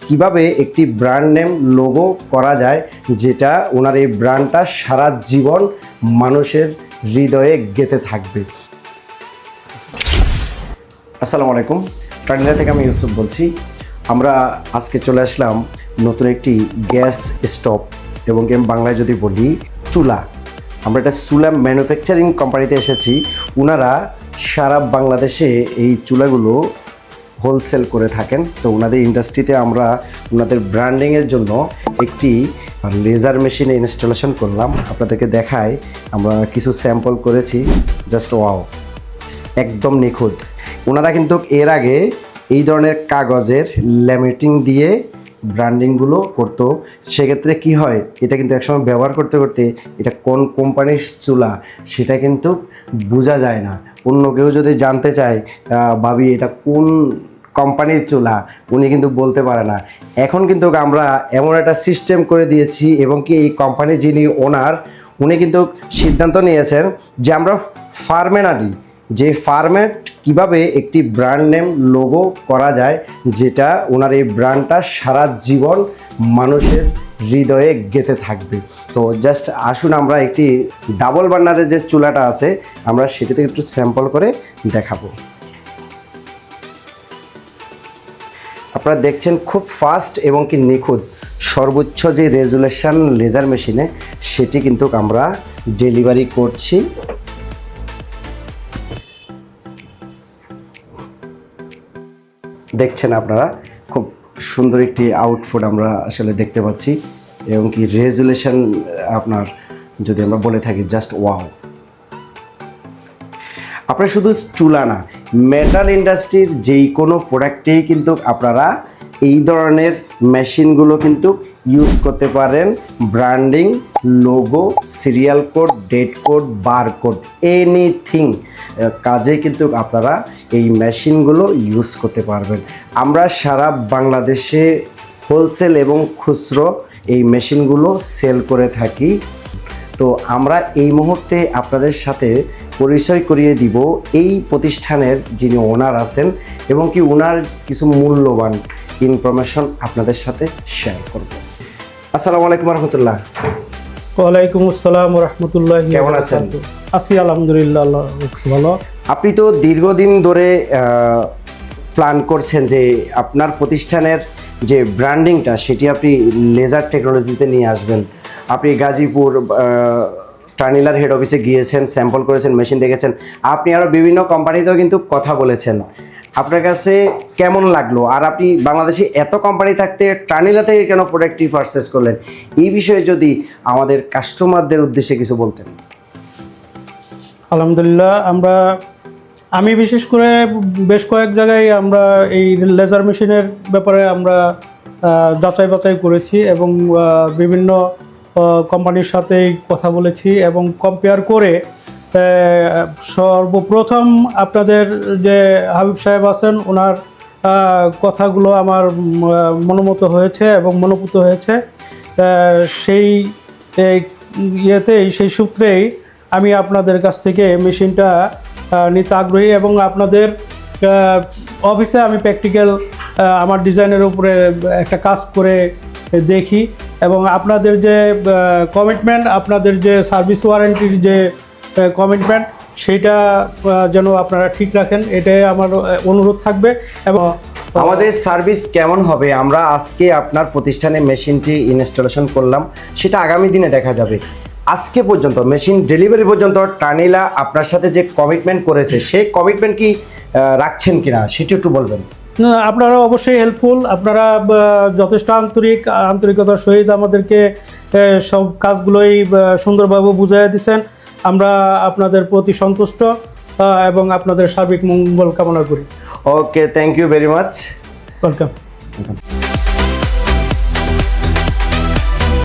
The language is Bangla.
কিভাবে একটি ব্র্যান্ড নেম লোগো করা যায়, যেটা ওনার এই ব্র্যান্ডটা সারা জীবন মানুষের হৃদয়ে গেঁথে থাকবে। আসসালামু আলাইকুম, টার্নিলা থেকে আমি ইউসুফ বলছি। আমরা আজকে চলে আসলাম নতুন একটি গ্যাস স্টোভ এবং বাংলায় যদি বলি চুলা। আমরা একটা চুলা ম্যানুফ্যাকচারিং কোম্পানিতে এসেছি। ওনারা সারা বাংলাদেশে এই চুলাগুলো হোলসেল করে থাকেন। তো ওনাদের ইন্ডাস্ট্রিতে আমরা ওনাদের ব্র্যান্ডিংয়ের জন্য একটি লেজার মেশিনে ইনস্টলেশন করলাম। আপনাদেরকে দেখাই, আমরা কিছু স্যাম্পল করেছি। জাস্ট ওয়াও, একদম নিখুঁত। ওনারা কিন্তু এর আগে এই ধরনের কাগজের ল্যামিনেটিং দিয়ে ব্র্যান্ডিংগুলো করতো। সেক্ষেত্রে কি হয়, এটা কিন্তু একসময় ব্যবহার করতে করতে এটা কোন কোম্পানির চুলা সেটা কিন্তু বোঝা যায় না। অন্য কেউ যদি জানতে চায় ভাবি এটা কোন কোম্পানির চুলা, উনি কিন্তু বলতে পারে না। এখন কিন্তু আমরা এমন একটা সিস্টেম করে দিয়েছি এবং কি এই কোম্পানির যিনি ওনার, উনি কিন্তু সিদ্ধান্ত নিয়েছেন যে আমরা ফার্মেনারি যে ফরম্যাট কিভাবে একটি ব্র্যান্ড নেম লোগো করা যায়, যেটা ওনার এই ব্র্যান্ডটা সারা জীবন মানুষের হৃদয়ে গেঁথে থাকবে। তো জাস্ট আসুন আমরা একটি ডাবল বার্নারের যে চুলাটা আছে আমরা সেটাতে একটু স্যাম্পল করে দেখাবো। আপনারা দেখছেন খুব ফাস্ট এবং কি নিখুঁত সর্বোচ্চ যে রেজুলেশন লেজার মেশিনে সেটি কিন্তু আমরা ডেলিভারি করছি। দেখছেন আপনারা খুব সুন্দর একটি আউটপুট আমরা আসলে দেখতে পাচ্ছি এবং কি রেজুলেশন আপনার যদি আমরা বলে থাকি জাস্ট ওয়াও। আপনারা শুধু চুলা না, মেটাল ইন্ডাস্ট্রির যেই কোনো প্রোডাক্টেই কিন্তু আপনারা এই ধরনের মেশিনগুলো কিন্তু ইউজ করতে পারেন। Branding, logo, serial code, date code, barcode, anything কাজে কিন্তু আপনারা এই মেশিনগুলো ইউজ করতে পারবেন। আমরা সারা বাংলাদেশে হোলসেল এবং খুচরো এই মেশিনগুলো সেল করে থাকি। তো আমরা এই মুহূর্তে আপনাদের সাথে পরিচয় করিয়ে দিব এই প্রতিষ্ঠানের যিনি ওনার আছেন এবং কি ওনার কিছু মূল্যবান ইনফরমেশন আপনাদের সাথে শেয়ার করব। আসসালামু আলাইকুম রহমতুল্লাহ। ওয়ালাইকুম আসসালাম রহমতুল্লাহ। কেমন আছেন? আছি আলহামদুলিল্লাহ, আল্লাহ ভালো। আপনি তো দীর্ঘদিন ধরে প্ল্যান করছেন যে আপনার প্রতিষ্ঠানের যে ব্র্যান্ডিংটা সেটি আপনি লেজার টেকনোলজিতে নিয়ে আসবেন। আপনি গাজীপুর টার্নিলার হেড অফিসে গিয়েছেন, স্যাম্পল করেছেন, মেশিন দেখেছেন। আপনি আরও বিভিন্ন কোম্পানিতেও কিন্তু কথা বলেছেন। আপনার কাছে কেমন লাগলো? আর আপনি বাংলাদেশে এত কোম্পানি থাকতে টার্নিলা থেকে কেন প্রোডাক্টটি পারচেস করলেন, এই বিষয়ে যদি আমাদের কাস্টমারদের উদ্দেশ্যে কিছু বলতেন। আলহামদুলিল্লাহ, আমি বিশেষ করে বেশ কয়েক জায়গায় আমরা এই লেজার মেশিনের ব্যাপারে আমরা যাচাই বাছাই করেছি এবং বিভিন্ন কোম্পানির সাথেই কথা বলেছি এবং কম্পেয়ার করে সর্বপ্রথম আপনাদের যে হাবিব সাহেব আছেন ওনার কথাগুলো আমার মনোমত হয়েছে এবং মনোপুত হয়েছে। সেই সেই সূত্রেই আমি আপনাদের কাছ থেকে মেশিনটা নিতে আগ্রহী এবং আপনাদের অফিসে আমি প্র্যাকটিক্যাল আমার ডিজাইনের উপরে একটা কাজ করে দেখি এবং আপনাদের যে কমিটমেন্ট, আপনাদের যে সার্ভিস ওয়ারেন্টির যে কমিটমেন্ট সেইটা যেন আপনারা ঠিক রাখেন, এটাই আমার অনুরোধ থাকবে। এবং আমাদের সার্ভিস কেমন হবে, আমরা আজকে আপনার প্রতিষ্ঠানে মেশিনটি ইনস্টলেশন করলাম, সেটা আগামী দিনে দেখা যাবে। আজকে পর্যন্ত মেশিন ডেলিভারি পর্যন্ত টার্নিলা আপনার সাথে যে কমিটমেন্ট করেছে সেই কমিটমেন্ট কি রাখছেন কিনা সেটা একটু বলবেন। আপনারা অবশ্যই হেল্পফুল, আপনারা যথেষ্ট আন্তরিকতার সহিত আমাদেরকে সব কাজগুলোই সুন্দরভাবে বুঝিয়ে দিচ্ছেন। আমরা আপনাদের প্রতি সন্তুষ্ট এবং আপনাদের সার্বিক মঙ্গল কামনা করি। Okay, thank you very much. Welcome.